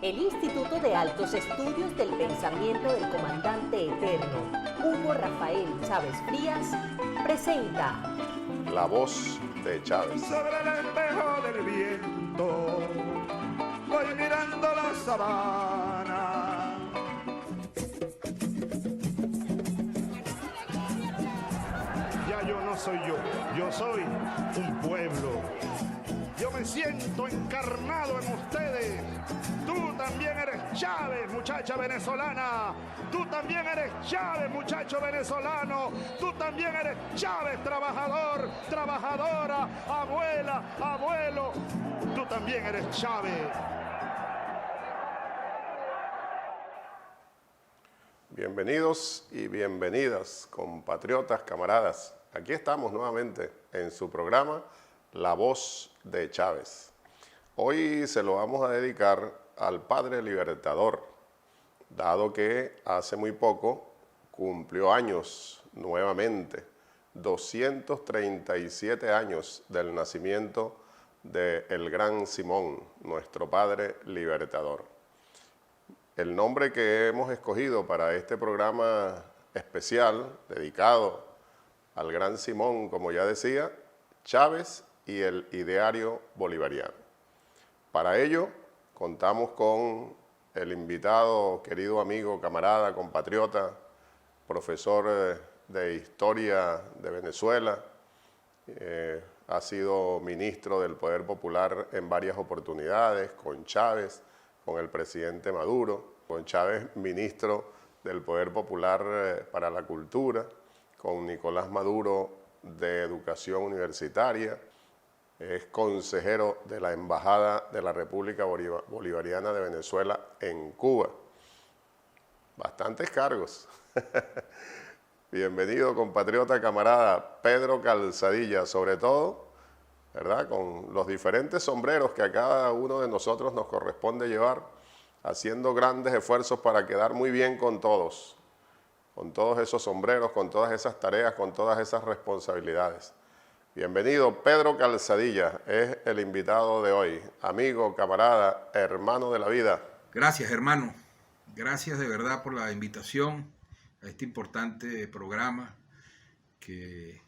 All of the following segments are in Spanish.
El Instituto de Altos Estudios del Pensamiento del Comandante Eterno, Hugo Rafael Chávez Frías, presenta La voz de Chávez. Sobre el espejo del viento voy mirando la sabana. Ya yo no soy yo soy un pueblo. Yo me siento encarnado en ustedes. Tú también eres Chávez, muchacha venezolana. Tú también eres Chávez, muchacho venezolano. Tú también eres Chávez, trabajador, trabajadora, abuela, abuelo. Tú también eres Chávez. Bienvenidos y bienvenidas, compatriotas, camaradas. Aquí estamos nuevamente en su programa La voz de Chávez. Hoy se lo vamos a dedicar al Padre Libertador, dado que hace muy poco cumplió años nuevamente, 237 años del nacimiento del gran Simón, nuestro Padre Libertador. El nombre que hemos escogido para este programa especial, dedicado al gran Simón, como ya decía, Chávez y el ideario bolivariano. Para ello, contamos con el invitado, querido amigo, camarada, compatriota, profesor de Historia de Venezuela, ha sido ministro del Poder Popular en varias oportunidades, con Chávez, con el presidente Maduro, con Chávez, ministro del Poder Popular para la Cultura, con Nicolás Maduro de Educación Universitaria, es consejero de la Embajada de la República Bolivariana de Venezuela en Cuba. Bastantes cargos. Bienvenido, compatriota, camarada Pedro Calzadilla, sobre todo, ¿verdad?, con los diferentes sombreros que a cada uno de nosotros nos corresponde llevar, haciendo grandes esfuerzos para quedar muy bien con todos esos sombreros, con todas esas tareas, con todas esas responsabilidades. Bienvenido, Pedro Calzadilla, es el invitado de hoy. Amigo, camarada, hermano de la vida. Gracias, hermano. Gracias de verdad por la invitación a este importante programa que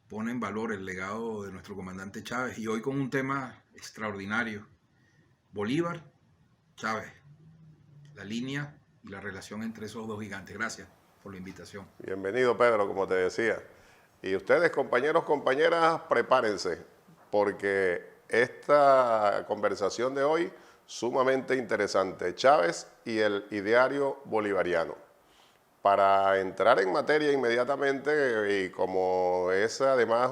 pone en valor el legado de nuestro comandante Chávez, y hoy con un tema extraordinario: Bolívar, Chávez, la línea y la relación entre esos dos gigantes. Gracias por la invitación. Bienvenido, Pedro, como te decía. Y ustedes, compañeros, compañeras, prepárense, porque esta conversación de hoy sumamente interesante. Chávez y el ideario bolivariano. Para entrar en materia inmediatamente, y como es además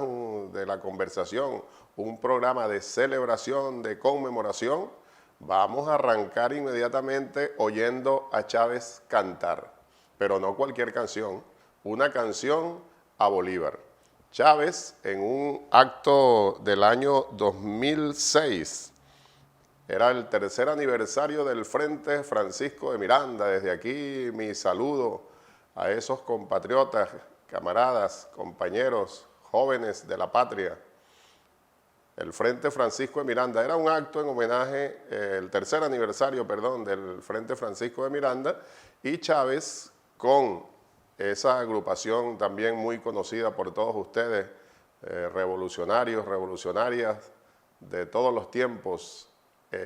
de la conversación un programa de celebración, de conmemoración, vamos a arrancar inmediatamente oyendo a Chávez cantar, pero no cualquier canción, una canción a Bolívar. Chávez, en un acto del año 2006, era el tercer aniversario del Frente Francisco de Miranda. Desde aquí mi saludo a esos compatriotas, camaradas, compañeros, jóvenes de la patria. El Frente Francisco de Miranda era un acto en homenaje, el tercer aniversario, perdón, del Frente Francisco de Miranda, y Chávez, con esa agrupación también muy conocida por todos ustedes, revolucionarios, revolucionarias de todos los tiempos,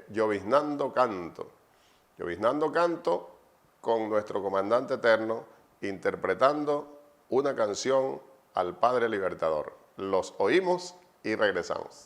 Lloviznando Canto. Lloviznando Canto con nuestro comandante eterno, interpretando una canción al Padre Libertador. Los oímos y regresamos.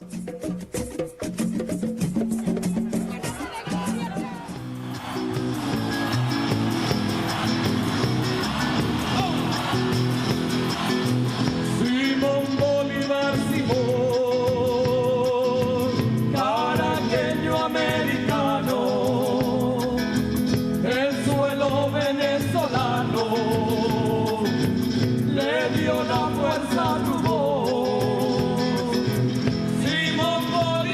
Le dio la fuerza a tu voz. Simón Bolívar.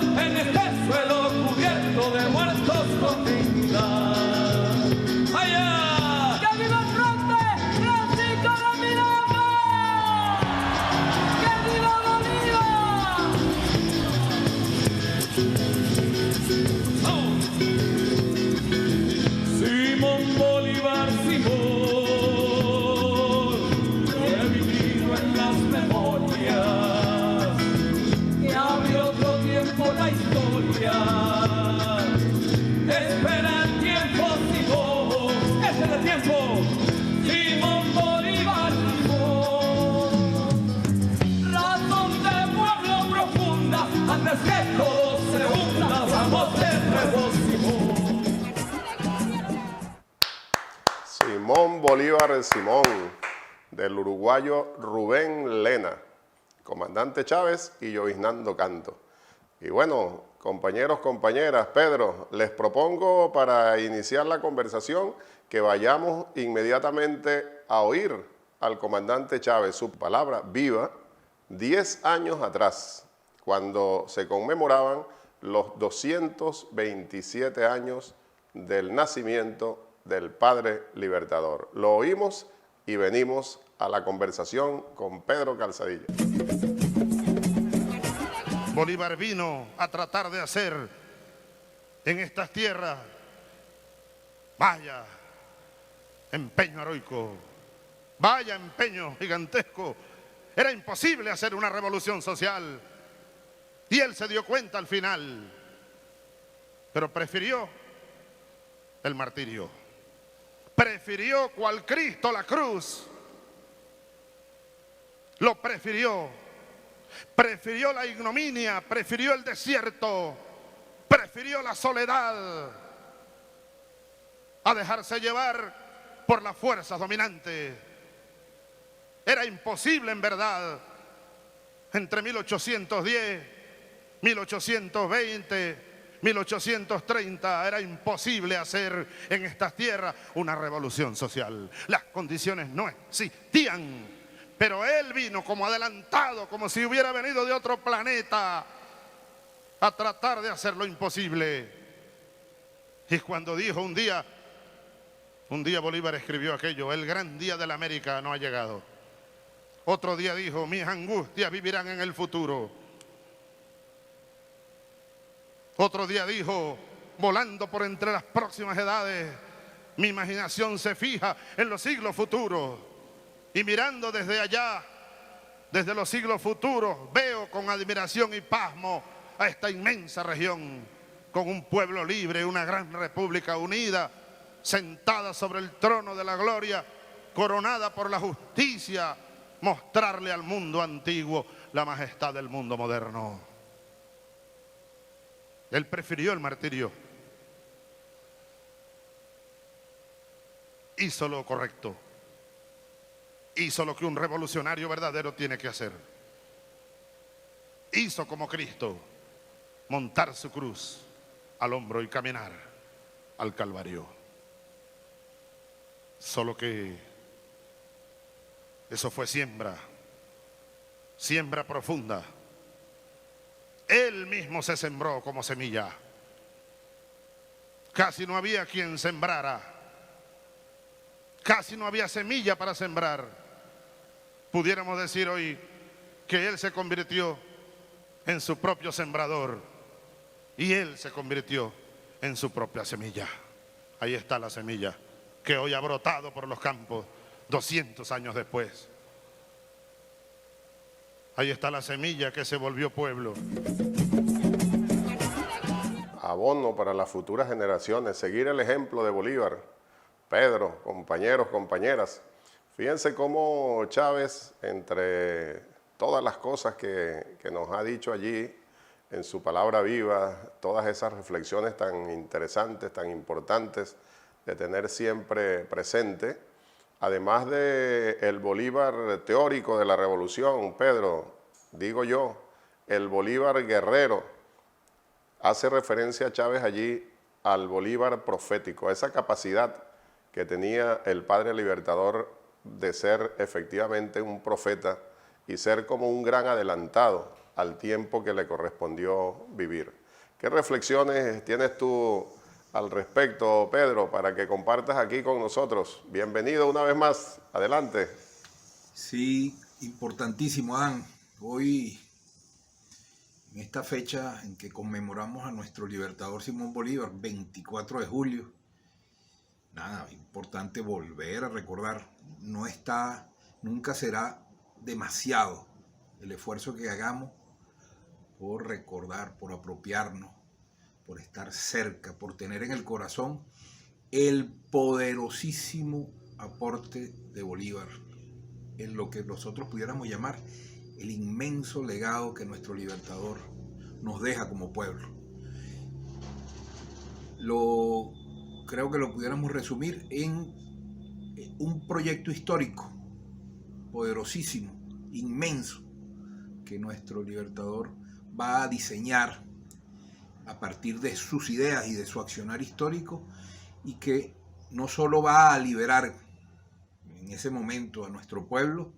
en este suelo cubierto de muertos con dignidad. ¡Allá! ¡Que viva el fronte! ¡Francisco de Miranda! ¡Que viva Bolívar! ¡Oh! Simón Bolívar, Simón, revivido en las memorias, que abre otro tiempo la historia. Espera el tiempo, Simón, ese es el tiempo. Simón Bolívar, Simón, razón de pueblo profunda, antes que todo se hunda, vamos de nuevo, Simón. Simón Bolívar Simón, del uruguayo Rubén Lena, comandante Chávez y lloviznando canto. Y bueno, compañeros, compañeras, Pedro, les propongo para iniciar la conversación que vayamos inmediatamente a oír al comandante Chávez, su palabra viva, 10 años atrás, cuando se conmemoraban los 227 años del nacimiento del Padre Libertador. Lo oímos y venimos a la conversación con Pedro Calzadilla. Bolívar vino a tratar de hacer en estas tierras, vaya empeño heroico, vaya empeño gigantesco. Era imposible hacer una revolución social y él se dio cuenta al final, pero prefirió el martirio, prefirió cual Cristo la cruz, lo prefirió la ignominia, prefirió el desierto, prefirió la soledad a dejarse llevar por las fuerzas dominantes. Era imposible en verdad, entre 1810, 1820, 1830, era imposible hacer en estas tierras una revolución social. Las condiciones no existían, pero él vino como adelantado, como si hubiera venido de otro planeta a tratar de hacer lo imposible. Y cuando dijo un día Bolívar escribió aquello: el gran día de la América no ha llegado. Otro día dijo: mis angustias vivirán en el futuro. Otro día dijo: volando por entre las próximas edades, mi imaginación se fija en los siglos futuros. Y mirando desde allá, desde los siglos futuros, veo con admiración y pasmo a esta inmensa región, con un pueblo libre, una gran república unida, sentada sobre el trono de la gloria, coronada por la justicia, mostrarle al mundo antiguo la majestad del mundo moderno. Él prefirió el martirio, hizo lo correcto, hizo lo que un revolucionario verdadero tiene que hacer. Hizo como Cristo, montar su cruz al hombro y caminar al Calvario. Solo que eso fue siembra profunda. Él mismo se sembró como semilla. Casi no había quien sembrara. Casi no había semilla para sembrar. Pudiéramos decir hoy que él se convirtió en su propio sembrador y él se convirtió en su propia semilla. Ahí está la semilla que hoy ha brotado por los campos 200 años después. Ahí está la semilla que se volvió pueblo. Abono para las futuras generaciones, seguir el ejemplo de Bolívar. Pedro, compañeros, compañeras, fíjense cómo Chávez, entre todas las cosas que nos ha dicho allí en su palabra viva, todas esas reflexiones tan interesantes, tan importantes de tener siempre presente, además de el Bolívar teórico de la revolución, Pedro, digo yo, el Bolívar guerrero, hace referencia a Chávez allí al Bolívar profético, a esa capacidad que tenía el Padre Libertador de ser efectivamente un profeta y ser como un gran adelantado al tiempo que le correspondió vivir. ¿Qué reflexiones tienes tú al respecto, Pedro, para que compartas aquí con nosotros? Bienvenido una vez más, adelante. Sí, importantísimo, Adán. Hoy, en esta fecha en que conmemoramos a nuestro libertador Simón Bolívar, 24 de julio, nada, importante volver a recordar, nunca será demasiado el esfuerzo que hagamos por recordar, por apropiarnos, por estar cerca, por tener en el corazón el poderosísimo aporte de Bolívar, en lo que nosotros pudiéramos llamar el inmenso legado que nuestro libertador nos deja como pueblo. Creo que lo pudiéramos resumir en un proyecto histórico poderosísimo, inmenso, que nuestro libertador va a diseñar a partir de sus ideas y de su accionar histórico, y que no solo va a liberar en ese momento a nuestro pueblo,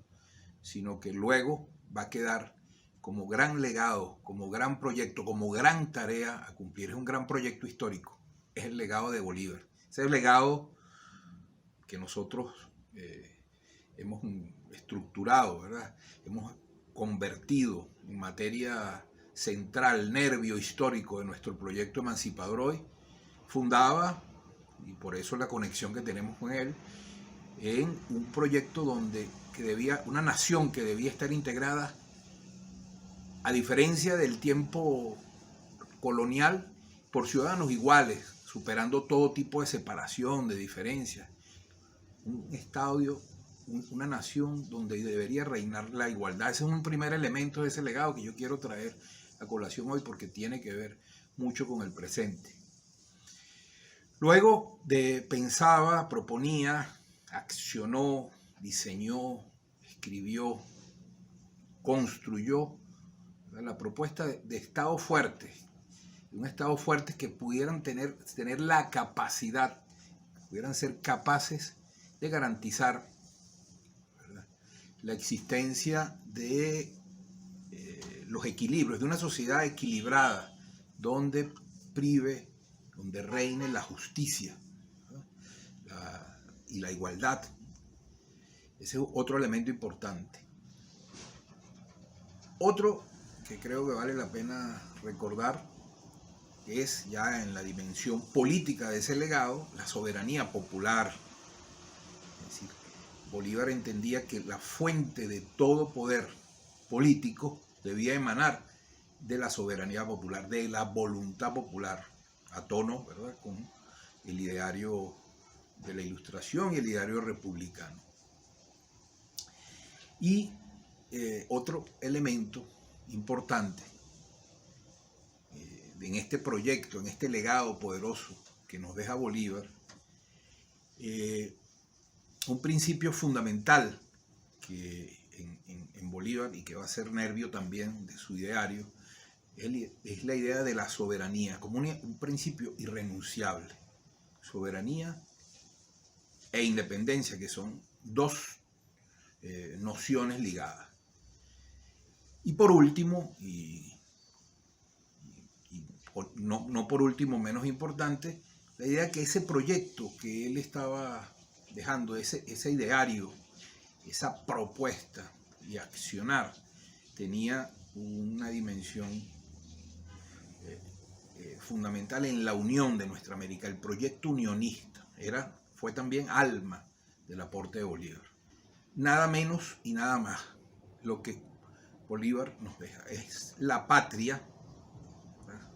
sino que luego va a quedar como gran legado, como gran proyecto, como gran tarea a cumplir. Es un gran proyecto histórico, es el legado de Bolívar. Ese es el legado que nosotros hemos estructurado, ¿verdad? Hemos convertido en materia central, nervio histórico de nuestro proyecto emancipador hoy. Fundaba, y por eso la conexión que tenemos con él, en un proyecto una nación que debía estar integrada, a diferencia del tiempo colonial, por ciudadanos iguales, superando todo tipo de separación, de diferencias. Una nación donde debería reinar la igualdad. Ese es un primer elemento de ese legado que yo quiero traer a colación hoy, porque tiene que ver mucho con el presente. Luego pensaba, proponía, accionó, diseñó, escribió, construyó la propuesta de Estado fuerte, un Estado fuerte que pudieran tener la capacidad, pudieran ser capaces de garantizar, ¿verdad?, la existencia de los equilibrios, de una sociedad equilibrada, donde reine la justicia, ¿verdad?, y la igualdad. Ese es otro elemento importante. Otro que creo que vale la pena recordar es, ya en la dimensión política de ese legado, la soberanía popular. Es decir, Bolívar entendía que la fuente de todo poder político debía emanar de la soberanía popular, de la voluntad popular, a tono, ¿verdad?, con el ideario de la Ilustración y el ideario republicano. Y otro elemento importante en este proyecto, en este legado poderoso que nos deja Bolívar, un principio fundamental que en Bolívar, y que va a ser nervio también de su ideario, es la idea de la soberanía como un principio irrenunciable. Soberanía e independencia, que son dos nociones ligadas. Y por último, no por último menos importante, la idea que ese proyecto que él estaba dejando, ese ideario, esa propuesta y accionar, tenía una dimensión fundamental en la unión de nuestra América. El proyecto unionista fue también alma del aporte de Bolívar. Nada menos y nada más lo que Bolívar nos deja es la patria, ¿verdad?,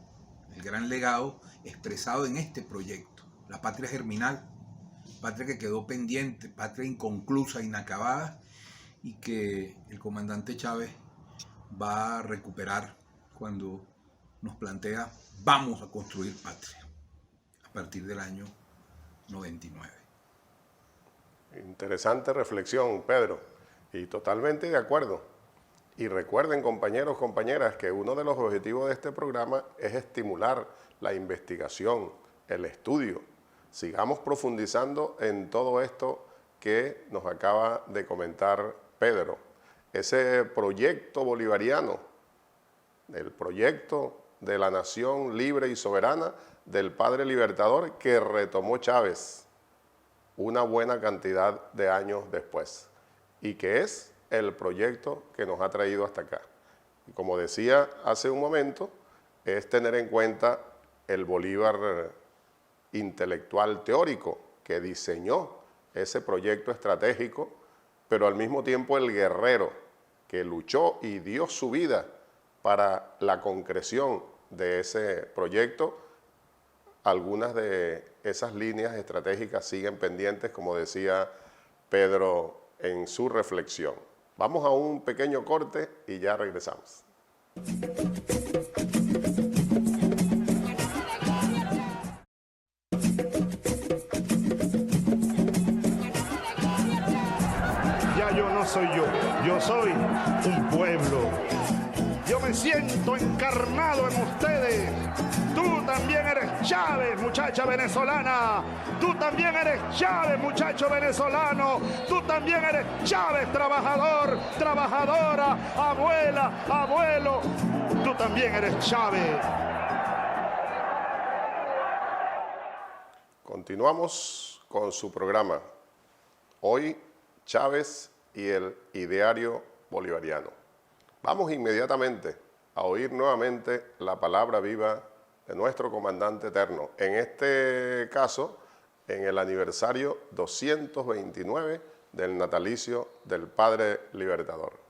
el gran legado expresado en este proyecto, la patria germinal, patria que quedó pendiente, patria inconclusa, inacabada, y que el comandante Chávez va a recuperar cuando nos plantea: vamos a construir patria, a partir del año 99. Interesante reflexión, Pedro, y totalmente de acuerdo. Y recuerden, compañeros, compañeras, que uno de los objetivos de este programa es estimular la investigación, el estudio. Sigamos profundizando en todo esto que nos acaba de comentar Pedro. Ese proyecto bolivariano del proyecto de la nación libre y soberana del Padre Libertador que retomó Chávez una buena cantidad de años después y que es el proyecto que nos ha traído hasta acá. Y como decía hace un momento, es tener en cuenta el Bolívar intelectual teórico que diseñó ese proyecto estratégico, pero al mismo tiempo el guerrero que luchó y dio su vida para la concreción de ese proyecto. Algunas de esas líneas estratégicas siguen pendientes, como decía Pedro en su reflexión. Vamos a un pequeño corte y ya regresamos. Ya yo no soy yo soy un pueblo. Yo me siento encarnado en ustedes. Tú también eres Chávez, muchacha venezolana. Tú también eres Chávez, muchacho venezolano. Tú también eres Chávez, trabajador, trabajadora, abuela, abuelo. Tú también eres Chávez. Continuamos con su programa. Hoy, Chávez y el ideario bolivariano. Vamos inmediatamente a oír nuevamente la palabra viva de nuestro comandante eterno. En este caso, en el aniversario 229 del natalicio del Padre Libertador.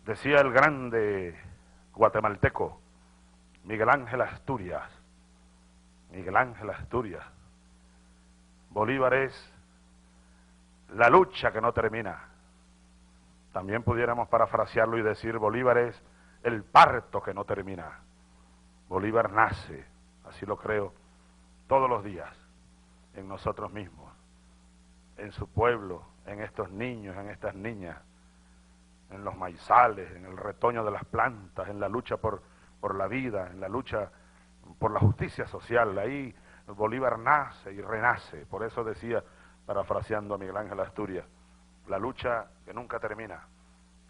Decía el grande guatemalteco Miguel Ángel Asturias, Bolívar es la lucha que no termina. También pudiéramos parafrasearlo y decir Bolívar es el parto que no termina. Bolívar nace, así lo creo, todos los días, en nosotros mismos, en su pueblo, en estos niños, en estas niñas, en los maizales, en el retoño de las plantas, en la lucha por la vida, en la lucha por la justicia social. Ahí Bolívar nace y renace. Por eso decía, parafraseando a Miguel Ángel Asturias, la lucha que nunca termina,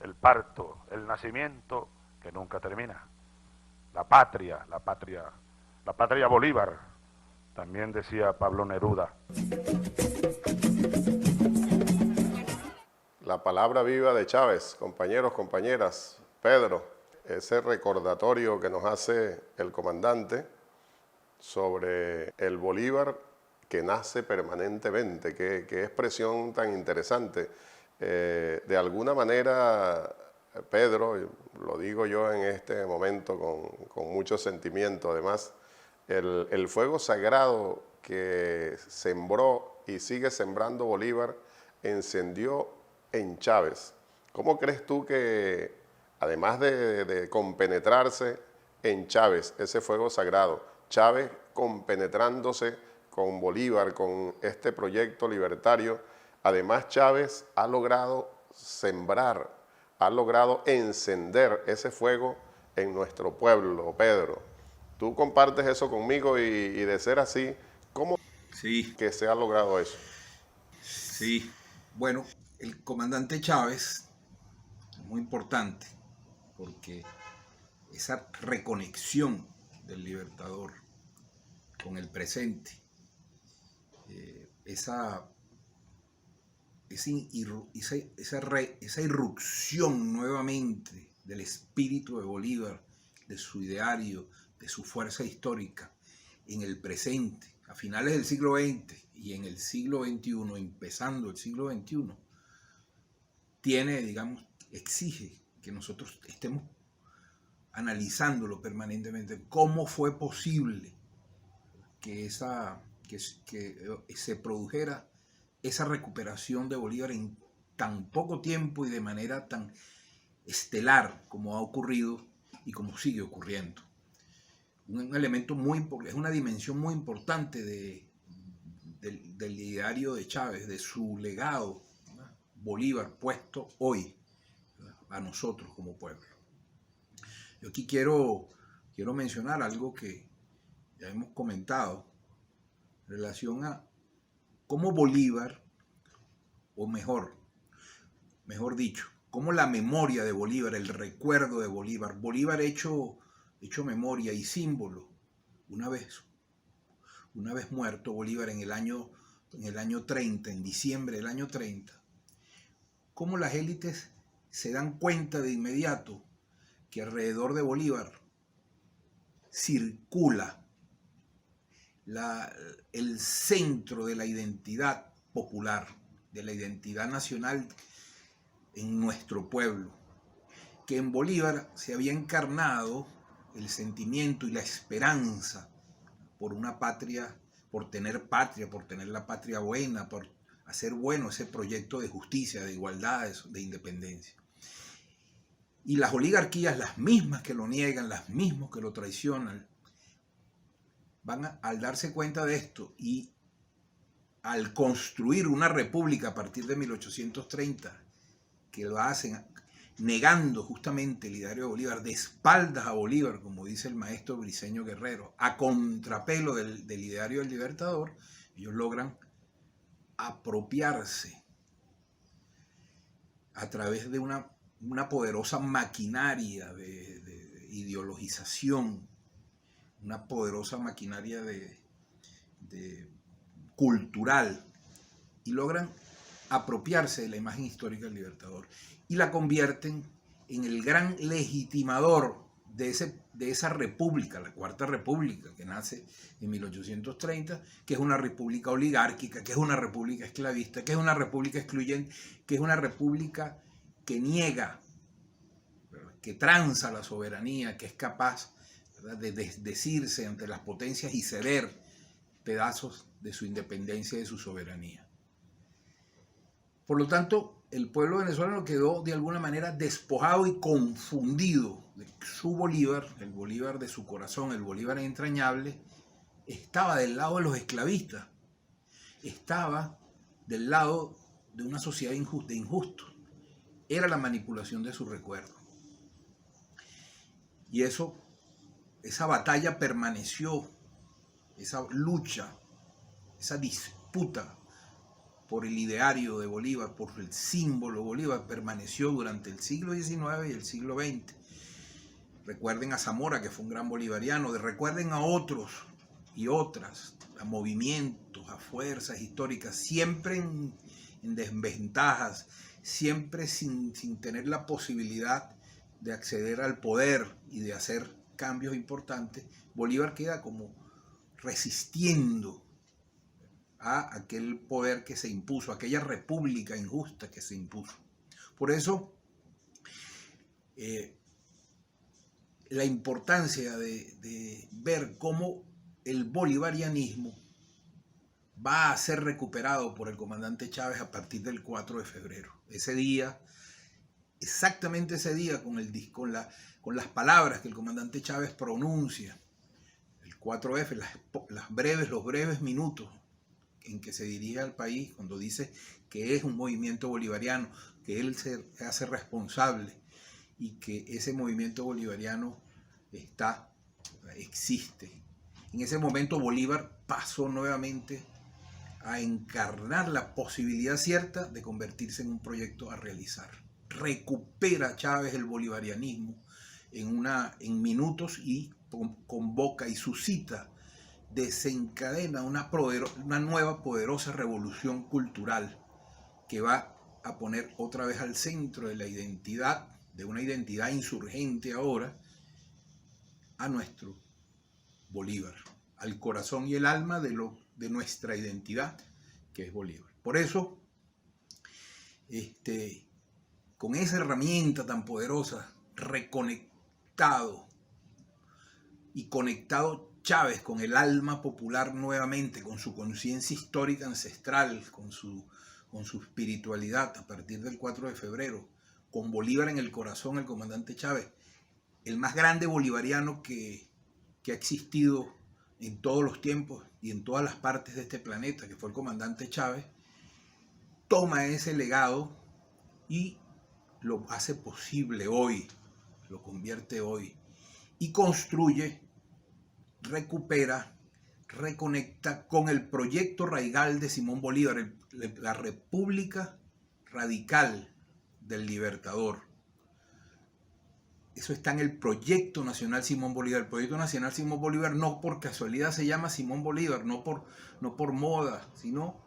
el parto, el nacimiento que nunca termina, la patria Bolívar, también decía Pablo Neruda. La palabra viva de Chávez, compañeros, compañeras, Pedro, ese recordatorio que nos hace el comandante sobre el Bolívar que nace permanentemente, qué expresión tan interesante. De alguna manera, Pedro, lo digo yo en este momento con mucho sentimiento, además, el fuego sagrado que sembró y sigue sembrando Bolívar encendió en Chávez. ¿Cómo crees tú que, además de compenetrarse en Chávez, ese fuego sagrado, Chávez compenetrándose con Bolívar, con este proyecto libertario, además Chávez ha logrado sembrar, ha logrado encender ese fuego en nuestro pueblo, Pedro? ¿Tú compartes eso conmigo y de ser así, cómo Sí, que se ha logrado eso? sí. Bueno, el comandante Chávez es muy importante porque esa reconexión del Libertador con el presente, esa irrupción nuevamente del espíritu de Bolívar, de su ideario, de su fuerza histórica en el presente, a finales del siglo XX y en el siglo XXI, empezando el siglo XXI, exige que nosotros estemos analizándolo permanentemente. ¿Cómo fue posible que se produjera esa recuperación de Bolívar en tan poco tiempo y de manera tan estelar como ha ocurrido y como sigue ocurriendo? Un elemento muy importante, es una dimensión muy importante del ideario de Chávez, de su legado, ¿verdad? Bolívar puesto hoy, ¿verdad?, a nosotros como pueblo. Yo aquí quiero mencionar algo que ya hemos comentado en relación a cómo Bolívar, o mejor dicho, cómo la memoria de Bolívar, el recuerdo de Bolívar, Bolívar hecho memoria y símbolo, una vez muerto Bolívar en el año 30, en diciembre del año 30, cómo las élites se dan cuenta de inmediato que alrededor de Bolívar circula el centro de la identidad popular, de la identidad nacional en nuestro pueblo, que en Bolívar se había encarnado el sentimiento y la esperanza por una patria, por tener la patria buena, por hacer bueno ese proyecto de justicia, de igualdad, de independencia. Y las oligarquías, las mismas que lo niegan, las mismas que lo traicionan, al darse cuenta de esto y al construir una república a partir de 1830, que lo hacen negando justamente el ideario de Bolívar, de espaldas a Bolívar, como dice el maestro Briceño Guerrero, a contrapelo del ideario del Libertador, ellos logran apropiarse a través de una poderosa maquinaria de ideologización, una poderosa maquinaria cultural, y logran apropiarse de la imagen histórica del Libertador y la convierten en el gran legitimador de esa república, la Cuarta República, que nace en 1830, que es una república oligárquica, que es una república esclavista, que es una república excluyente, que es una república que niega, que tranza la soberanía, que es capaz, ¿verdad?, de desdecirse ante las potencias y ceder pedazos de su independencia y de su soberanía. Por lo tanto, el pueblo venezolano quedó de alguna manera despojado y confundido de su Bolívar, el Bolívar de su corazón, el Bolívar entrañable, estaba del lado de los esclavistas, estaba del lado de una sociedad de injustos. Era la manipulación de su recuerdo. Y esa batalla permaneció, esa lucha, esa disputa por el ideario de Bolívar, por el símbolo Bolívar, permaneció durante el siglo XIX y el siglo XX. Recuerden a Zamora, que fue un gran bolivariano, recuerden a otros y otras, a movimientos, a fuerzas históricas, siempre en desventajas, siempre sin tener la posibilidad de acceder al poder y de hacer cambios importantes. Bolívar queda como resistiendo a aquel poder que se impuso, a aquella república injusta que se impuso. Por eso, la importancia de ver cómo el bolivarianismo va a ser recuperado por el comandante Chávez a partir del 4 de febrero. Ese día, exactamente ese día, con las palabras que el comandante Chávez pronuncia, el 4F, los breves minutos en que se dirige al país, cuando dice que es un movimiento bolivariano, que él se hace responsable y que ese movimiento bolivariano existe. En ese momento Bolívar pasó nuevamente a encarnar la posibilidad cierta de convertirse en un proyecto a realizar. Recupera Chávez el bolivarianismo en minutos y convoca y suscita, desencadena una nueva poderosa revolución cultural que va a poner otra vez al centro de la identidad, de una identidad insurgente ahora, a nuestro Bolívar, al corazón y el alma de nuestra identidad, que es Bolívar. Por eso, con esa herramienta tan poderosa, reconectado y conectado Chávez con el alma popular nuevamente, con su conciencia histórica ancestral, con su espiritualidad a partir del 4 de febrero, con Bolívar en el corazón, el comandante Chávez, el más grande bolivariano que ha existido en todos los tiempos y en todas las partes de este planeta, que fue el comandante Chávez, toma ese legado y lo hace posible hoy, lo convierte hoy y construye, recupera, reconecta con el proyecto raigal de Simón Bolívar, la República Radical del Libertador. Eso está en el Proyecto Nacional Simón Bolívar. El Proyecto Nacional Simón Bolívar no por casualidad se llama Simón Bolívar, no por moda, sino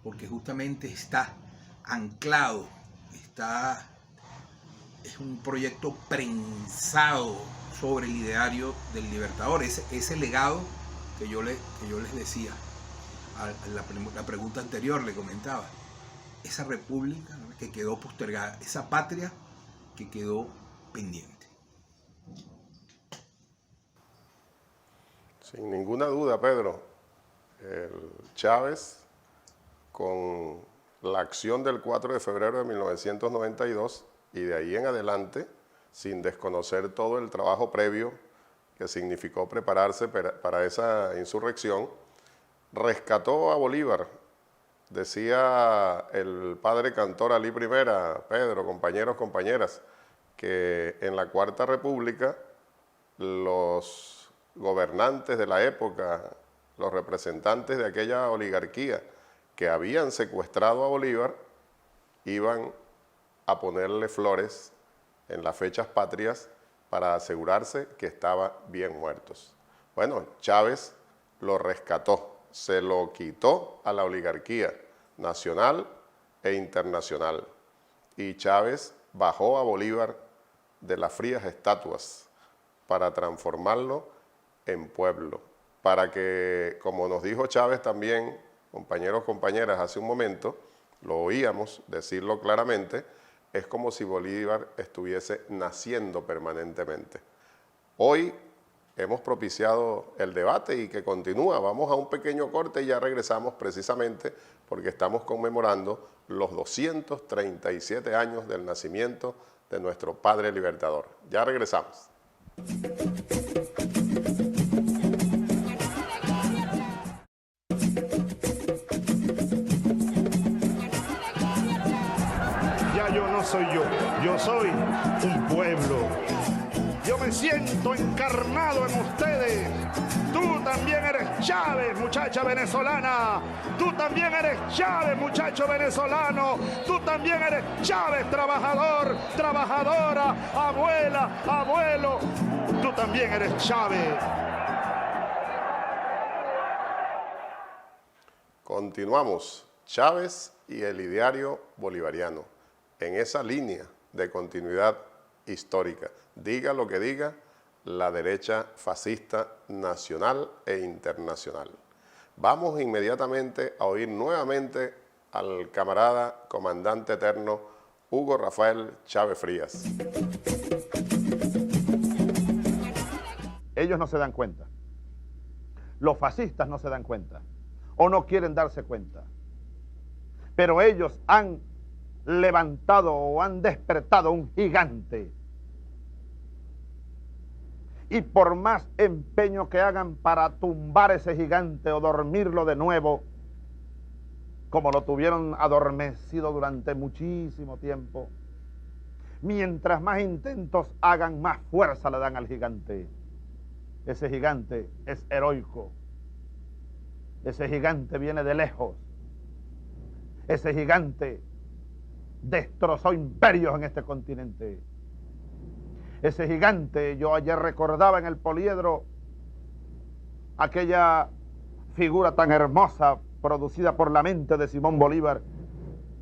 porque justamente está anclado, es un proyecto prensado sobre el ideario del Libertador. Ese legado que yo les decía, a la pregunta anterior le comentaba, esa república que quedó postergada, esa patria que quedó pendiente. Sin ninguna duda, Pedro, el Chávez, con la acción del 4 de febrero de 1992 y de ahí en adelante, sin desconocer todo el trabajo previo que significó prepararse para esa insurrección, rescató a Bolívar. Decía el padre cantor Alí Primera, Pedro, compañeros, compañeras, que en la Cuarta República los gobernantes de la época, los representantes de aquella oligarquía que habían secuestrado a Bolívar, iban a ponerle flores en las fechas patrias para asegurarse que estaba bien muertos. Bueno, Chávez lo rescató, se lo quitó a la oligarquía nacional e internacional. Y Chávez bajó a Bolívar de las frías estatuas para transformarlo en pueblo, para que, como nos dijo Chávez también, compañeros, compañeras, hace un momento, lo oíamos decirlo claramente, es como si Bolívar estuviese naciendo permanentemente. Hoy hemos propiciado el debate y que continúa. Vamos a un pequeño corte y ya regresamos precisamente porque estamos conmemorando los 237 años del nacimiento de nuestro Padre Libertador. Ya regresamos. Yo no soy yo soy un pueblo. Yo me siento encarnado en ustedes. Tú también eres Chávez, muchacha venezolana. Tú también eres Chávez, muchacho venezolano. Tú también eres Chávez, trabajador, trabajadora, abuela, abuelo. Tú también eres Chávez. Continuamos. Chávez y el ideario bolivariano. En esa línea de continuidad histórica. Diga lo que diga la derecha fascista nacional e internacional. Vamos inmediatamente a oír nuevamente al camarada comandante eterno Hugo Rafael Chávez Frías. Ellos no se dan cuenta. Los fascistas no se dan cuenta. O no quieren darse cuenta. Pero ellos han levantado o han despertado un gigante. Y por más empeño que hagan para tumbar ese gigante o dormirlo de nuevo, como lo tuvieron adormecido durante muchísimo tiempo, mientras más intentos hagan, más fuerza le dan al gigante. Ese gigante es heroico. Ese gigante viene de lejos. Ese gigante destrozó imperios en este continente. Ese gigante, yo ayer recordaba en el poliedro aquella figura tan hermosa producida por la mente de Simón Bolívar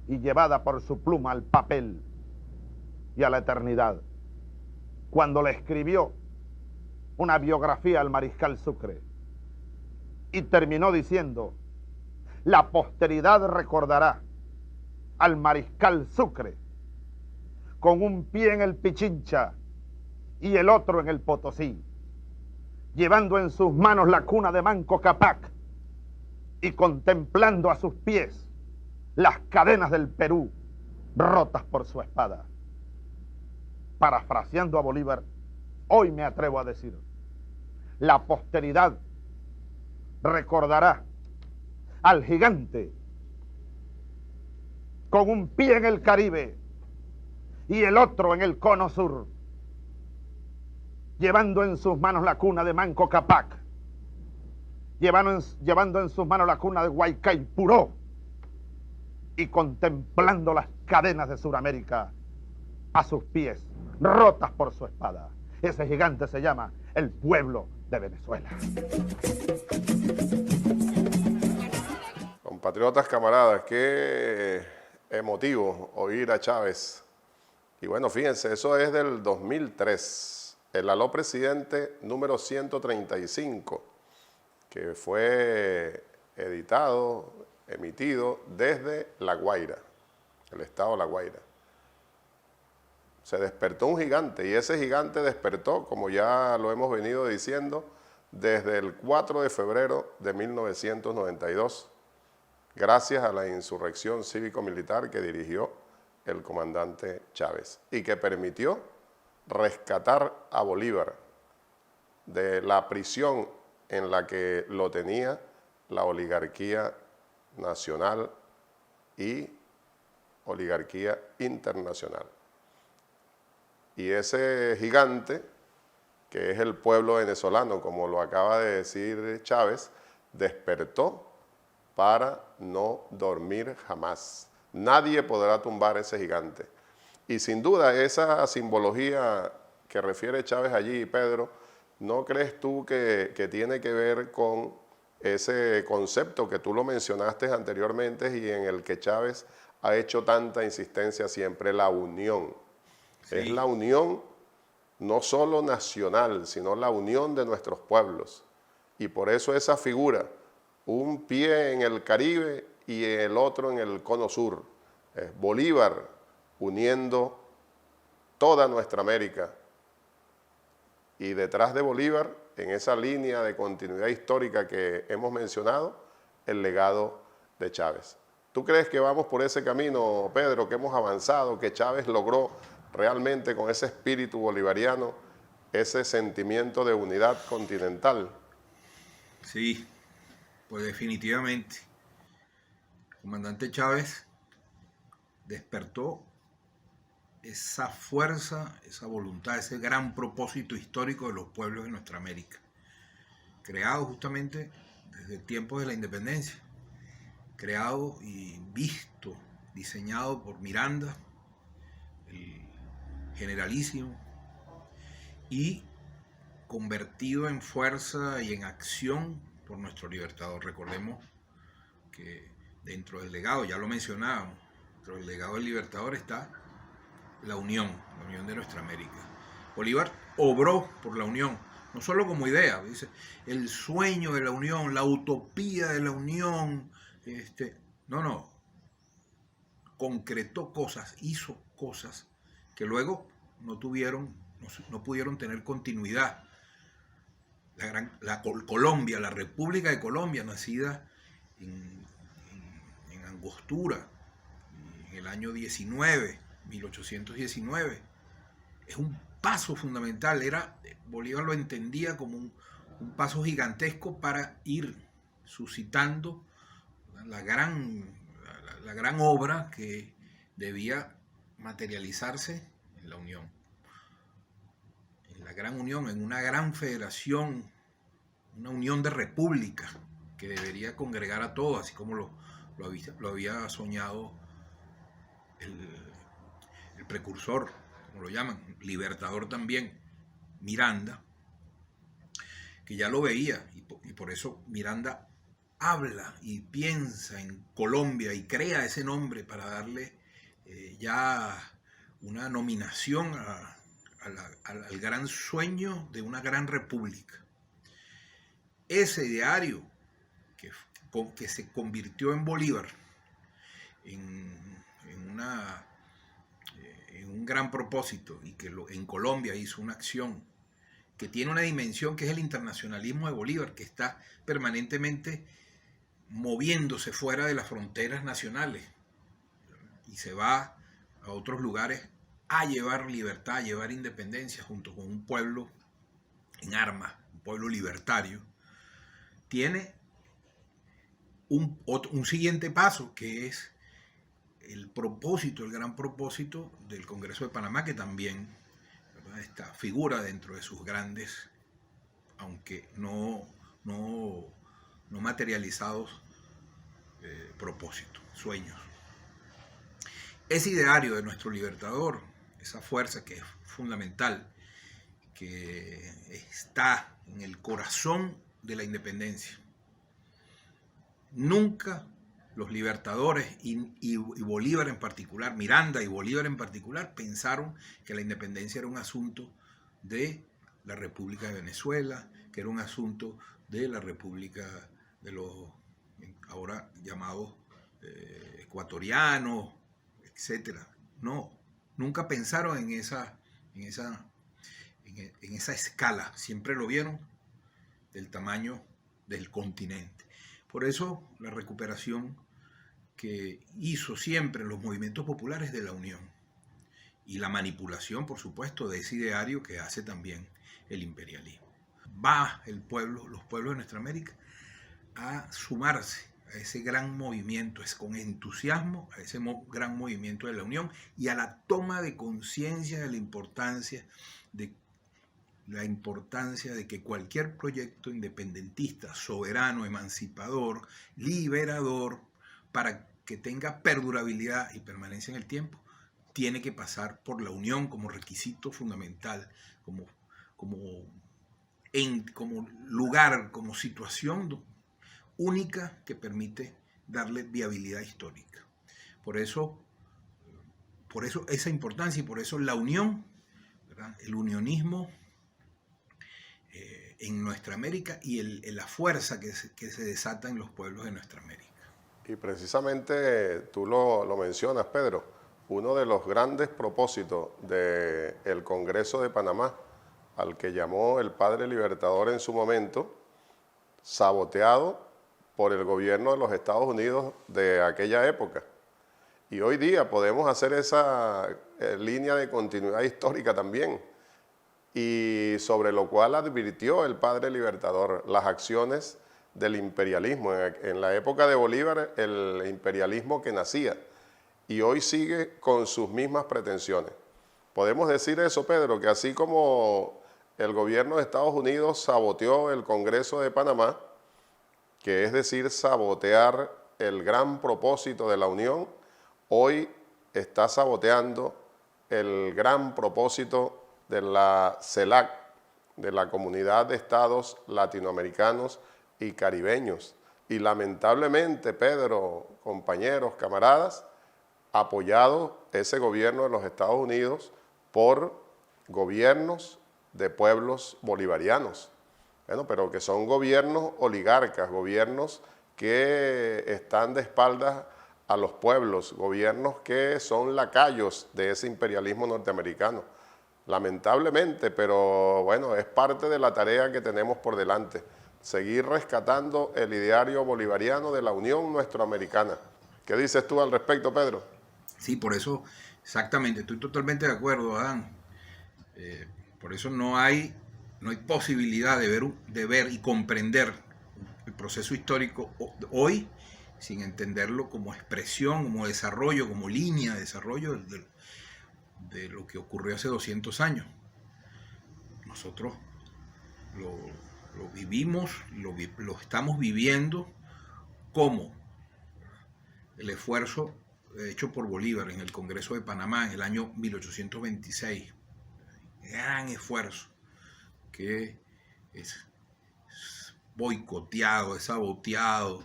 y llevada por su pluma al papel y a la eternidad, cuando le escribió una biografía al mariscal Sucre y terminó diciendo: la posteridad recordará al mariscal Sucre con un pie en el Pichincha y el otro en el Potosí, llevando en sus manos la cuna de Manco Cápac y contemplando a sus pies las cadenas del Perú rotas por su espada. Parafraseando a Bolívar, hoy me atrevo a decir: la posteridad recordará al gigante con un pie en el Caribe y el otro en el Cono Sur, llevando en sus manos la cuna de Manco Cápac, llevando en sus manos la cuna de Huaycaipuró y contemplando las cadenas de Sudamérica a sus pies, rotas por su espada. Ese gigante se llama el pueblo de Venezuela. Compatriotas, camaradas, qué emotivo oír a Chávez. Y bueno, fíjense, eso es del 2003, el aló presidente número 135, que fue emitido desde La Guaira, el estado de La Guaira. Se despertó un gigante y ese gigante despertó, como ya lo hemos venido diciendo, desde el 4 de febrero de 1992, gracias a la insurrección cívico-militar que dirigió el comandante Chávez y que permitió rescatar a Bolívar de la prisión en la que lo tenía la oligarquía nacional y oligarquía internacional. Y ese gigante, que es el pueblo venezolano, como lo acaba de decir Chávez, despertó para no dormir jamás. Nadie podrá tumbar ese gigante. Y sin duda esa simbología que refiere Chávez allí, Pedro, ¿no crees tú que tiene que ver con ese concepto que tú lo mencionaste anteriormente y en el que Chávez ha hecho tanta insistencia siempre, la unión? Sí. Es la unión no solo nacional, sino la unión de nuestros pueblos. Y por eso esa figura, un pie en el Caribe y el otro en el cono sur, es Bolívar uniendo toda nuestra América. Y detrás de Bolívar, en esa línea de continuidad histórica que hemos mencionado, el legado de Chávez. ¿Tú crees que vamos por ese camino, Pedro, que hemos avanzado, que Chávez logró realmente con ese espíritu bolivariano, ese sentimiento de unidad continental? Sí, pues definitivamente. El comandante Chávez despertó esa fuerza, esa voluntad, ese gran propósito histórico de los pueblos de nuestra América, creado justamente desde tiempos de la independencia, creado y visto, diseñado por Miranda, el generalísimo, y convertido en fuerza y en acción por nuestro libertador. Recordemos que dentro del legado, ya lo mencionábamos, dentro del legado del libertador está la unión de nuestra América. Bolívar obró por la unión, no solo como idea, dice, el sueño de la unión, la utopía de la unión, no, concretó cosas, hizo cosas que luego no pudieron tener continuidad. Colombia, la República de Colombia, nacida en Angostura, en el año 1819, es un paso fundamental. Bolívar lo entendía como un paso gigantesco para ir suscitando la gran obra que debía materializarse en la unión. En la gran unión, en una gran federación, una unión de repúblicas que debería congregar a todos, así como lo había soñado el precursor, como lo llaman, libertador también, Miranda, que ya lo veía, y por eso Miranda habla y piensa en Colombia y crea ese nombre para darle ya una nominación al gran sueño de una gran república. Ese ideario que se convirtió en Bolívar en un gran propósito, y que en Colombia hizo una acción que tiene una dimensión que es el internacionalismo de Bolívar, que está permanentemente moviéndose fuera de las fronteras nacionales y se va a otros lugares a llevar libertad, a llevar independencia junto con un pueblo en armas, un pueblo libertario. Tiene un siguiente paso, que es el gran propósito del Congreso de Panamá, que también, ¿verdad?, esta figura dentro de sus grandes, aunque no materializados, propósitos, sueños. Ese ideario de nuestro libertador esa fuerza que es fundamental, que está en el corazón de la independencia. Nunca los libertadores y Bolívar en particular, Miranda y Bolívar en particular, pensaron que la independencia era un asunto de la República de Venezuela, que era un asunto de la República de los ahora llamados ecuatorianos, etcétera. No, nunca pensaron en esa escala, siempre lo vieron del tamaño del continente. Por eso la recuperación que hizo siempre los movimientos populares de la Unión y la manipulación, por supuesto, de ese ideario que hace también el imperialismo. Va los pueblos de nuestra América, a sumarse a ese gran movimiento, es con entusiasmo, a ese gran movimiento de la Unión y a la toma de conciencia de la importancia de que cualquier proyecto independentista, soberano, emancipador, liberador, para que tenga perdurabilidad y permanencia en el tiempo, tiene que pasar por la unión como requisito fundamental, como lugar, como situación única que permite darle viabilidad histórica. Por eso esa importancia y por eso la unión, ¿verdad? El unionismo en nuestra América y la fuerza que se desata en los pueblos de nuestra América. Y precisamente tú lo mencionas, Pedro, uno de los grandes propósitos del Congreso de Panamá, al que llamó el Padre Libertador en su momento, saboteado por el gobierno de los Estados Unidos de aquella época. Y hoy día podemos hacer esa línea de continuidad histórica también, y sobre lo cual advirtió el Padre Libertador las acciones del imperialismo. En la época de Bolívar, el imperialismo que nacía, y hoy sigue con sus mismas pretensiones. Podemos decir eso, Pedro, que así como el gobierno de Estados Unidos saboteó el Congreso de Panamá, que es decir, sabotear el gran propósito de la Unión, hoy está saboteando el gran propósito de la CELAC, de la Comunidad de Estados Latinoamericanos y Caribeños. Y lamentablemente, Pedro, compañeros, camaradas, apoyado ese gobierno de los Estados Unidos por gobiernos de pueblos bolivarianos. Bueno, pero que son gobiernos oligarcas, gobiernos que están de espaldas a los pueblos, gobiernos que son lacayos de ese imperialismo norteamericano. Lamentablemente, pero bueno, es parte de la tarea que tenemos por delante, seguir rescatando el ideario bolivariano de la Unión Nuestroamericana. ¿Qué dices tú al respecto, Pedro? Sí, por eso, exactamente, estoy totalmente de acuerdo, Adán. Por eso no hay posibilidad de ver y comprender el proceso histórico hoy sin entenderlo como expresión, como desarrollo, como línea de desarrollo de lo que ocurrió hace 200 años. Nosotros lo vivimos, lo estamos viviendo como el esfuerzo hecho por Bolívar en el Congreso de Panamá en el año 1826. Gran esfuerzo que es boicoteado, es saboteado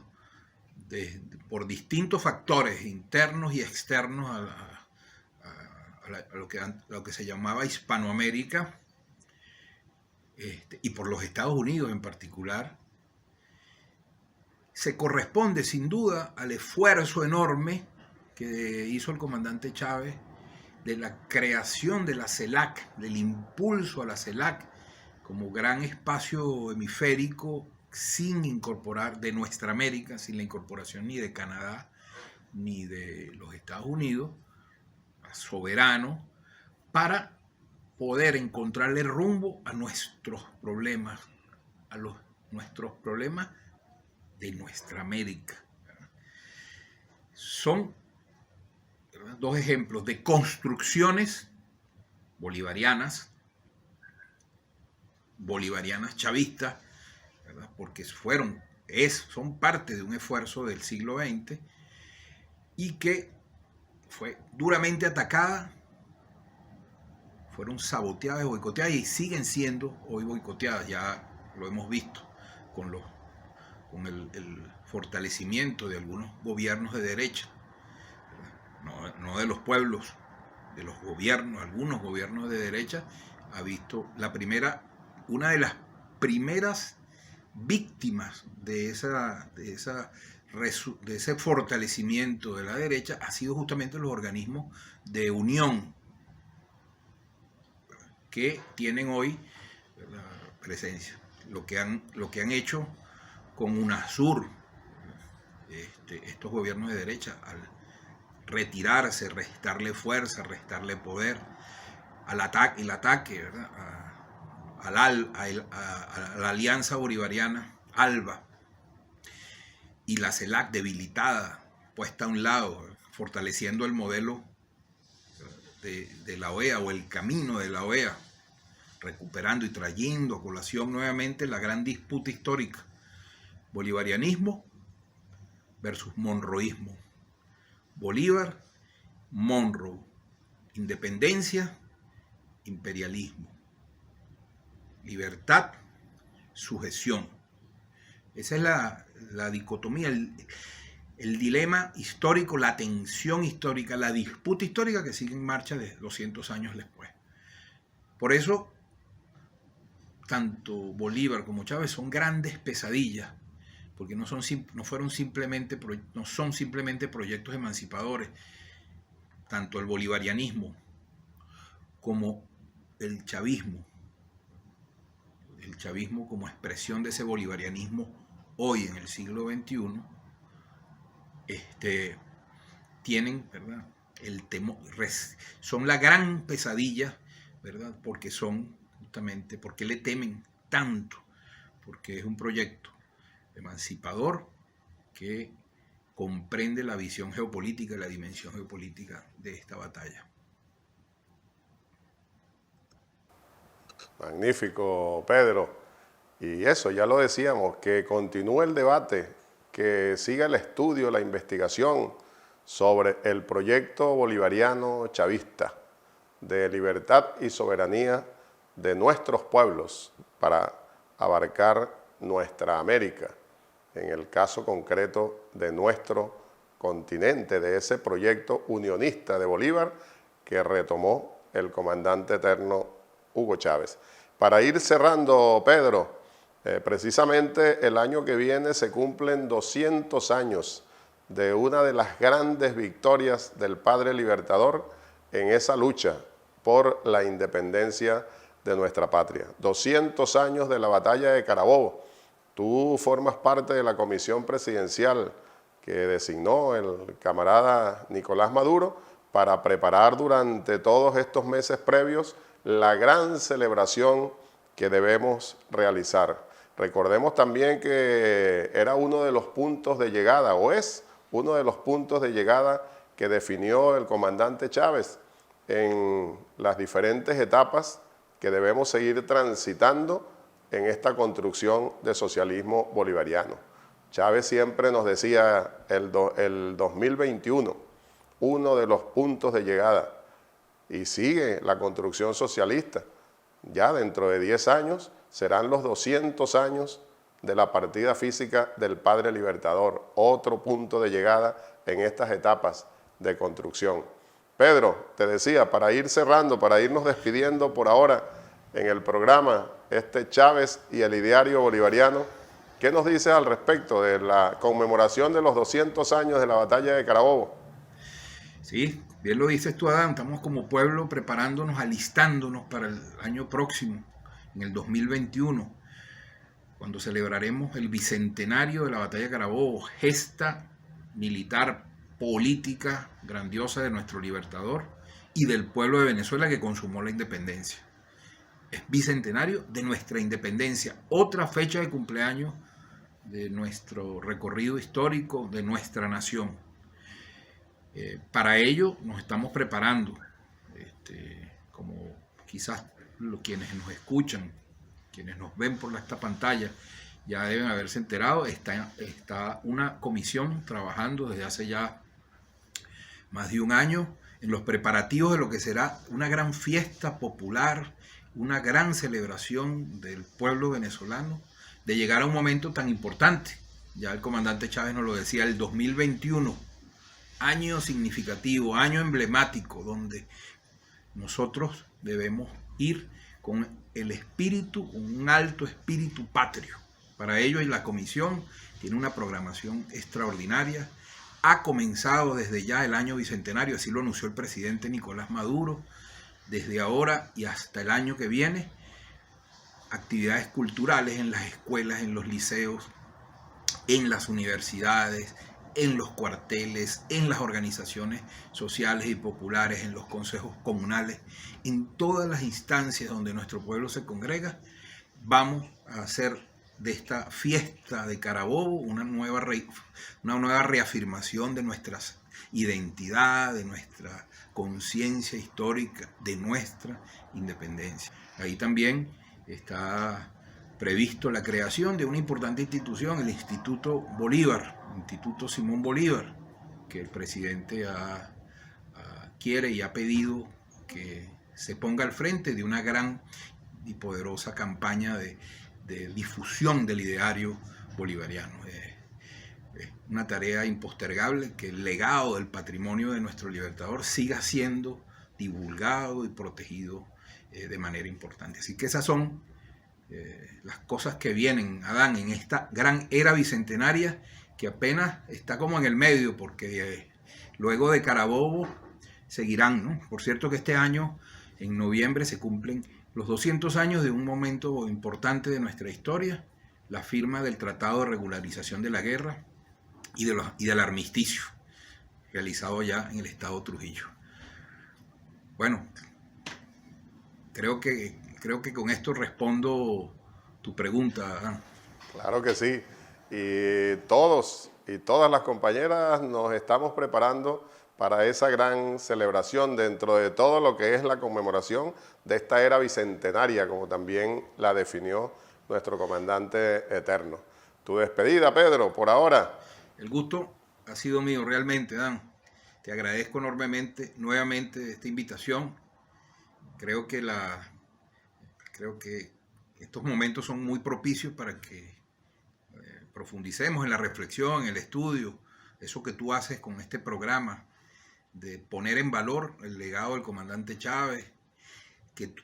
por distintos factores internos y externos a lo que se llamaba Hispanoamérica, y por los Estados Unidos en particular, se corresponde sin duda al esfuerzo enorme que hizo el comandante Chávez de la creación de la CELAC, del impulso a la CELAC como gran espacio hemisférico sin incorporar de nuestra América, sin la incorporación ni de Canadá ni de los Estados Unidos, soberano, para poder encontrarle rumbo a nuestros problemas, nuestros problemas de nuestra América. Son dos ejemplos de construcciones bolivarianas chavistas, ¿verdad? Porque son parte de un esfuerzo del siglo XX y que fue duramente atacada fueron saboteadas y boicoteadas y siguen siendo hoy boicoteadas. Ya lo hemos visto con el fortalecimiento de algunos gobiernos de derecha, no de los pueblos, de los gobiernos, algunos gobiernos de derecha. Ha visto una de las primeras víctimas de ese fortalecimiento de la derecha ha sido justamente los organismos de unión que tienen hoy presencia. Lo que han hecho con UNASUR, estos gobiernos de derecha, al retirarse, restarle fuerza, restarle poder al ataque, ¿verdad? a la Alianza Bolivariana, ALBA, y la CELAC debilitada, puesta a un lado, fortaleciendo el modelo de la OEA o el camino de la OEA, recuperando y trayendo a colación nuevamente la gran disputa histórica, bolivarianismo versus monroísmo. Bolívar, Monroe, independencia, imperialismo, libertad, sujeción. Esa es la dicotomía, el dilema histórico, la tensión histórica, la disputa histórica que sigue en marcha de 200 años después. Por eso, tanto Bolívar como Chávez son grandes pesadillas, porque no son simplemente proyectos emancipadores. Tanto el bolivarianismo como el chavismo como expresión de ese bolivarianismo hoy en el siglo XXI, tienen, ¿verdad?, el temor, son la gran pesadilla, ¿verdad?, porque le temen tanto, porque es un proyecto emancipador que comprende la visión geopolítica y la dimensión geopolítica de esta batalla. Magnífico, Pedro. Y eso, ya lo decíamos, que continúe el debate, que siga el estudio, la investigación sobre el proyecto bolivariano chavista de libertad y soberanía de nuestros pueblos para abarcar nuestra América, en el caso concreto de nuestro continente, de ese proyecto unionista de Bolívar que retomó el comandante eterno Hugo Chávez. Para ir cerrando, Pedro, precisamente el año que viene se cumplen 200 años de una de las grandes victorias del padre libertador en esa lucha por la independencia de nuestra patria. 200 años de la batalla de Carabobo. Tú formas parte de la comisión presidencial que designó el camarada Nicolás Maduro para preparar durante todos estos meses previos la gran celebración que debemos realizar. Recordemos también que era uno de los puntos de llegada, o es uno de los puntos de llegada que definió el comandante Chávez en las diferentes etapas que debemos seguir transitando en esta construcción de socialismo bolivariano. Chávez siempre nos decía el 2021, uno de los puntos de llegada, y sigue la construcción socialista. Ya dentro de 10 años serán los 200 años de la partida física del padre libertador, otro punto de llegada en estas etapas de construcción. Pedro, te decía, para ir cerrando, para irnos despidiendo por ahora en el programa Chávez y el ideario bolivariano, ¿qué nos dices al respecto de la conmemoración de los 200 años de la batalla de Carabobo? Sí, bien lo dices tú, Adán, estamos como pueblo preparándonos, alistándonos para el año próximo, en el 2021, cuando celebraremos el bicentenario de la batalla de Carabobo, gesta militar, política grandiosa de nuestro libertador y del pueblo de Venezuela que consumó la independencia. Es bicentenario de nuestra independencia, otra fecha de cumpleaños de nuestro recorrido histórico, de nuestra nación. Para ello nos estamos preparando, como quizás quienes nos escuchan, quienes nos ven por esta pantalla, ya deben haberse enterado, está una comisión trabajando desde hace ya más de un año en los preparativos de lo que será una gran fiesta popular, una gran celebración del pueblo venezolano, de llegar a un momento tan importante. Ya el comandante Chávez nos lo decía, el 2021, año significativo, año emblemático, donde nosotros debemos ir con el espíritu, con un alto espíritu patrio. Para ello, la comisión tiene una programación extraordinaria. Ha comenzado desde ya el año bicentenario, así lo anunció el presidente Nicolás Maduro, desde ahora y hasta el año que viene, actividades culturales en las escuelas, en los liceos, en las universidades, en los cuarteles, en las organizaciones sociales y populares, en los consejos comunales, en todas las instancias donde nuestro pueblo se congrega. Vamos a hacer de esta fiesta de Carabobo una nueva reafirmación de nuestra identidad, de nuestra conciencia histórica, de nuestra independencia. Ahí también está previsto la creación de una importante institución, el Instituto Bolívar, Instituto Simón Bolívar, que el presidente quiere y ha pedido que se ponga al frente de una gran y poderosa campaña de difusión del ideario bolivariano. Es una tarea impostergable que el legado del patrimonio de nuestro libertador siga siendo divulgado y protegido de manera importante. Así que esas son las cosas que vienen, Adán, en esta gran era bicentenaria que apenas está como en el medio, porque luego de Carabobo seguirán, ¿no? Por cierto que este año, en noviembre, se cumplen los 200 años de un momento importante de nuestra historia, la firma del Tratado de Regularización de la Guerra y del armisticio, realizado ya en el estado Trujillo. Bueno, creo que con esto respondo tu pregunta, Adán. Claro que sí. Y todos y todas las compañeras nos estamos preparando para esa gran celebración dentro de todo lo que es la conmemoración de esta era bicentenaria, como también la definió nuestro comandante eterno. Tu despedida, Pedro, por ahora. El gusto ha sido mío realmente, Dan. Te agradezco enormemente nuevamente esta invitación. Creo que estos momentos son muy propicios para que profundicemos en la reflexión, en el estudio, eso que tú haces con este programa, de poner en valor el legado del comandante Chávez,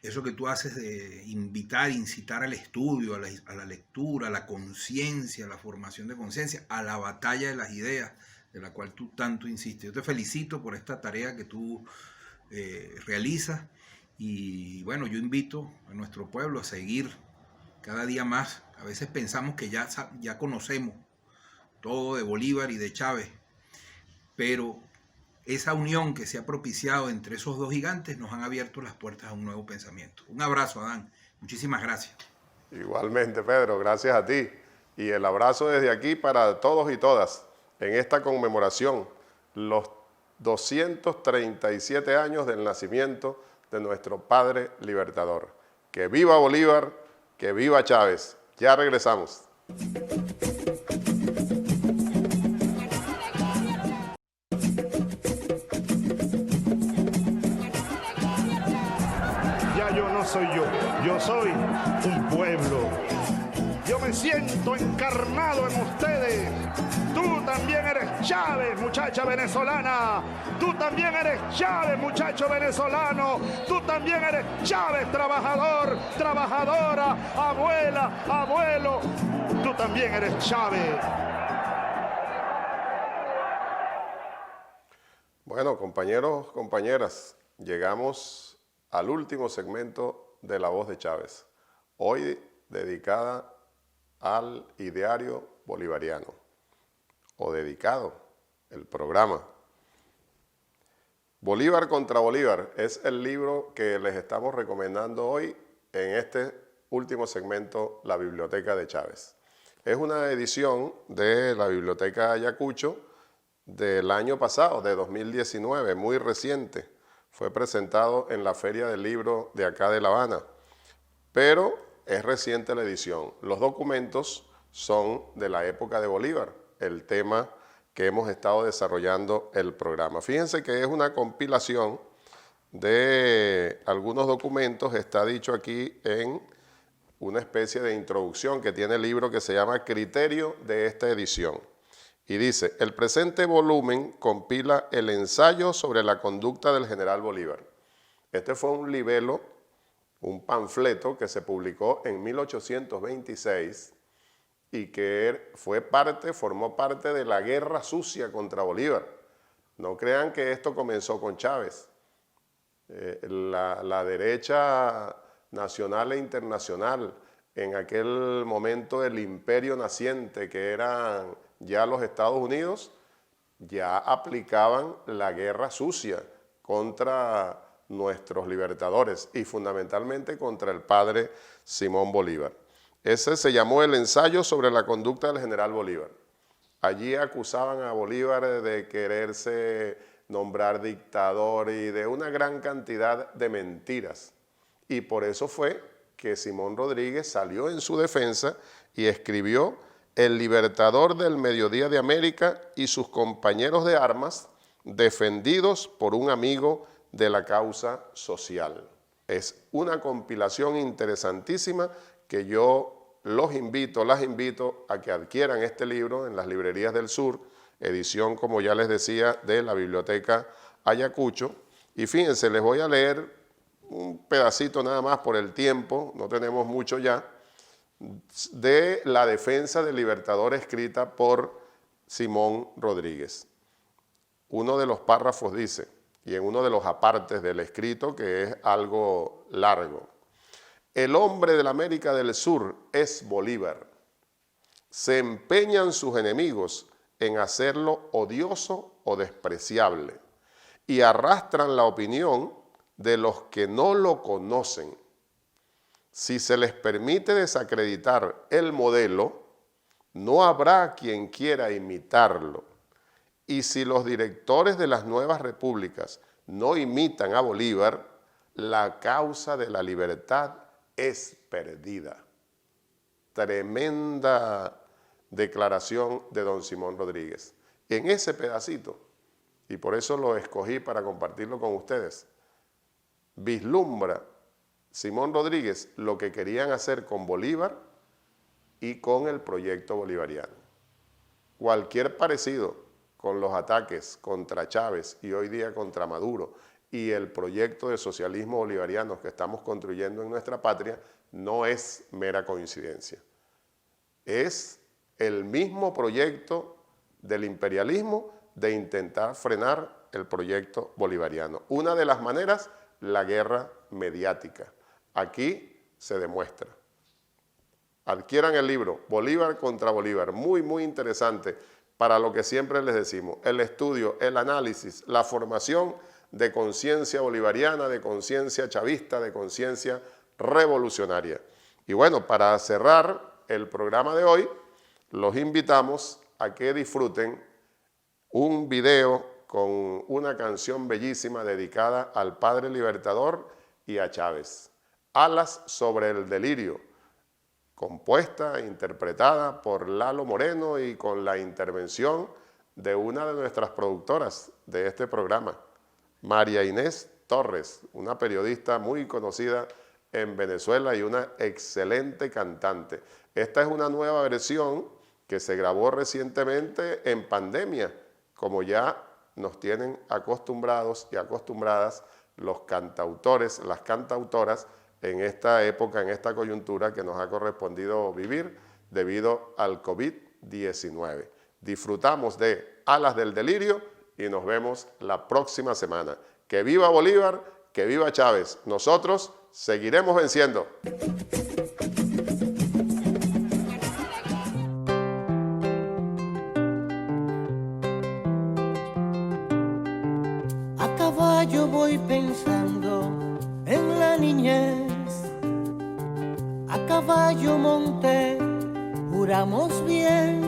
eso que tú haces de incitar al estudio, a la lectura, a la conciencia, a la formación de conciencia, a la batalla de las ideas, de la cual tú tanto insistes. Yo te felicito por esta tarea que tú realizas, y bueno, yo invito a nuestro pueblo a seguir cada día más. A veces pensamos que ya conocemos todo de Bolívar y de Chávez, pero esa unión que se ha propiciado entre esos dos gigantes nos han abierto las puertas a un nuevo pensamiento. Un abrazo, Adán. Muchísimas gracias. Igualmente, Pedro, gracias a ti. Y el abrazo desde aquí para todos y todas en esta conmemoración, los 237 años del nacimiento de nuestro padre libertador. Que viva Bolívar, que viva Chávez. Ya regresamos. Soy yo soy un pueblo. Yo me siento encarnado en ustedes. Tú también eres Chávez, muchacha venezolana. Tú también eres Chávez, muchacho venezolano. Tú también eres Chávez, trabajador, trabajadora, abuela, abuelo. Tú también eres Chávez. Bueno, compañeros, compañeras, llegamos al último segmento de La Voz de Chávez, hoy dedicada al ideario bolivariano, o dedicado el programa. Bolívar contra Bolívar es el libro que les estamos recomendando hoy en este último segmento, La Biblioteca de Chávez. Es una edición de la Biblioteca Ayacucho del año pasado, de 2019, muy reciente. Fue presentado en la Feria del Libro de acá de La Habana, pero es reciente la edición. Los documentos son de la época de Bolívar. El tema que hemos estado desarrollando el programa. Fíjense que es una compilación de algunos documentos, está dicho aquí en una especie de introducción que tiene el libro que se llama Criterio de esta edición. Y dice, el presente volumen compila el ensayo sobre la conducta del general Bolívar. Este fue un libelo, un panfleto que se publicó en 1826 y que formó parte de la guerra sucia contra Bolívar. No crean que esto comenzó con Chávez. La derecha nacional e internacional, en aquel momento el imperio naciente que eran ya los Estados Unidos, ya aplicaban la guerra sucia contra nuestros libertadores y fundamentalmente contra el padre Simón Bolívar. Ese se llamó el ensayo sobre la conducta del general Bolívar. Allí acusaban a Bolívar de quererse nombrar dictador y de una gran cantidad de mentiras. Y por eso fue que Simón Rodríguez salió en su defensa y escribió El libertador del mediodía de América y sus compañeros de armas defendidos por un amigo de la causa social. Es una compilación interesantísima que yo las invito a que adquieran este libro en las librerías del sur, edición, como ya les decía, de la Biblioteca Ayacucho. Y fíjense, les voy a leer un pedacito nada más por el tiempo, no tenemos mucho ya, de la defensa del libertador escrita por Simón Rodríguez. Uno de los párrafos dice, y en uno de los apartes del escrito, que es algo largo, el hombre de la América del Sur es Bolívar. Se empeñan sus enemigos en hacerlo odioso o despreciable y arrastran la opinión de los que no lo conocen. Si se les permite desacreditar el modelo, no habrá quien quiera imitarlo. Y si los directores de las nuevas repúblicas no imitan a Bolívar, la causa de la libertad es perdida. Tremenda declaración de don Simón Rodríguez. En ese pedacito, y por eso lo escogí para compartirlo con ustedes, vislumbra Simón Rodríguez lo que querían hacer con Bolívar y con el proyecto bolivariano. Cualquier parecido con los ataques contra Chávez y hoy día contra Maduro y el proyecto de socialismo bolivariano que estamos construyendo en nuestra patria no es mera coincidencia. Es el mismo proyecto del imperialismo de intentar frenar el proyecto bolivariano. Una de las maneras, la guerra mediática. Aquí se demuestra. Adquieran el libro Bolívar contra Bolívar, muy, muy interesante para lo que siempre les decimos, el estudio, el análisis, la formación de conciencia bolivariana, de conciencia chavista, de conciencia revolucionaria. Y bueno, para cerrar el programa de hoy, los invitamos a que disfruten un video con una canción bellísima dedicada al Padre Libertador y a Chávez. Alas sobre el delirio, compuesta e interpretada por Lalo Moreno y con la intervención de una de nuestras productoras de este programa, María Inés Torres, una periodista muy conocida en Venezuela y una excelente cantante. Esta es una nueva versión que se grabó recientemente en pandemia, como ya nos tienen acostumbrados y acostumbradas los cantautores, las cantautoras, en esta época, en esta coyuntura que nos ha correspondido vivir debido al COVID-19. Disfrutamos de Alas del Delirio y nos vemos la próxima semana. Que viva Bolívar, que viva Chávez. Nosotros seguiremos venciendo. A caballo voy pensando en la niñez. A caballo monté, juramos bien.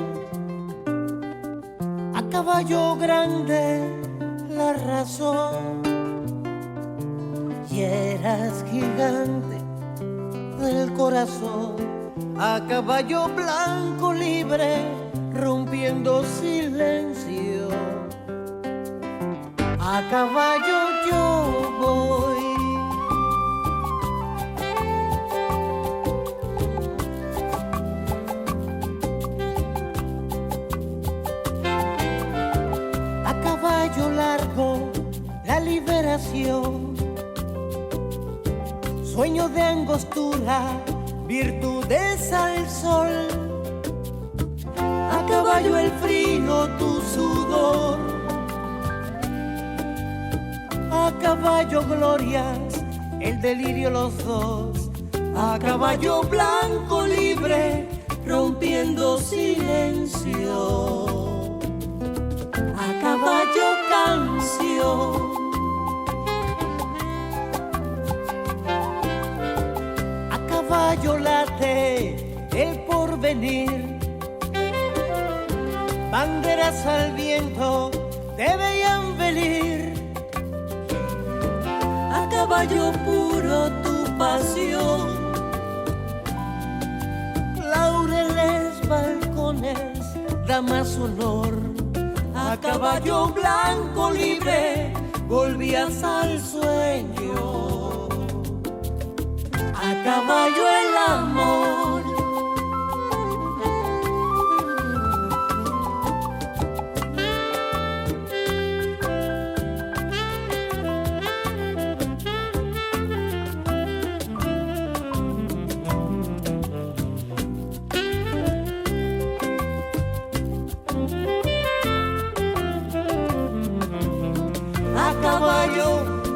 A caballo grande la razón. Y eras gigante del corazón. A caballo blanco libre, rompiendo silencio. a caballo yo voy. A caballo largo la liberación, sueño de angostura, virtudes al sol. A caballo el frío, tu sudor. A caballo glorias, el delirio los dos. A caballo blanco libre, rompiendo silencio. A caballo canción. A caballo late el porvenir. Banderas al viento te veían venir. A caballo puro tu pasión. Laureles, balcones, damas honor. A caballo blanco libre volvías al sueño. A caballo el amor.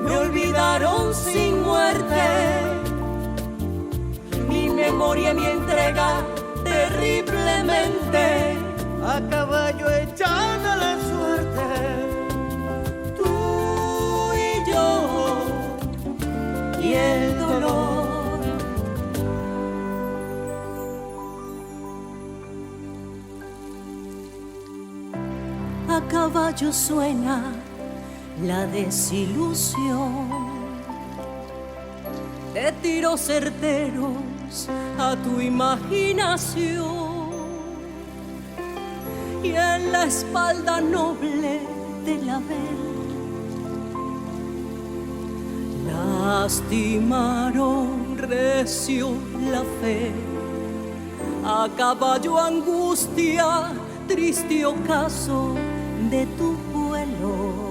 Me olvidaron sin muerte, mi memoria, mi entrega terriblemente. A caballo echada la suerte, tú y yo y el dolor. A caballo suena la desilusión de tiros certeros a tu imaginación, y en la espalda noble del haber lastimaron recio la fe. A caballo angustia, triste ocaso de tu vuelo.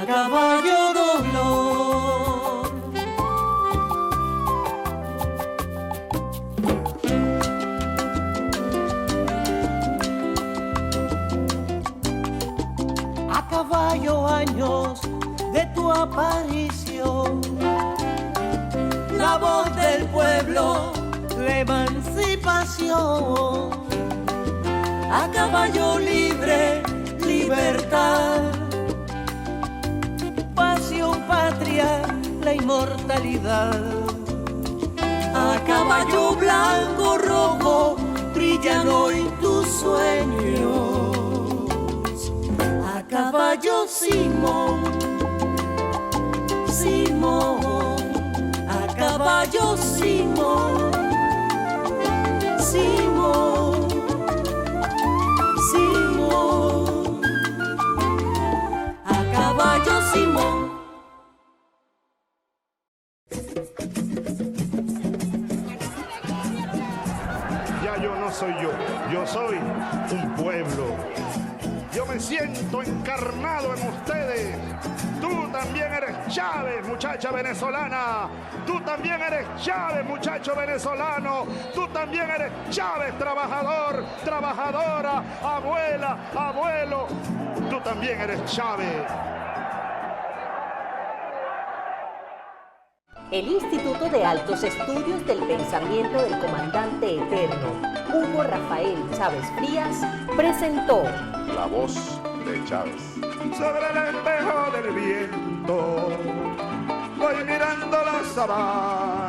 A caballo dolor. A caballo años de tu aparición, la voz del pueblo, la emancipación. A caballo libre, libertad. Pasión, patria, la inmortalidad. A caballo blanco, rojo, brillan hoy tus sueños. A caballo Simón, Simón. A caballo Simón, Simón, Simón. A caballo Simón. Ya yo no soy yo soy un pueblo. Yo me siento encarnado en ustedes. Tú también eres Chávez, muchacha venezolana. Tú también eres Chávez, muchacho venezolano. Tú también eres Chávez, trabajador, trabajadora, abuela, abuelo. Tú también eres Chávez. El Instituto de Altos Estudios del Pensamiento del Comandante Eterno, Hugo Rafael Chávez Frías, presentó La voz de Chávez. Sobre el espejo del viento voy mirando la sabana.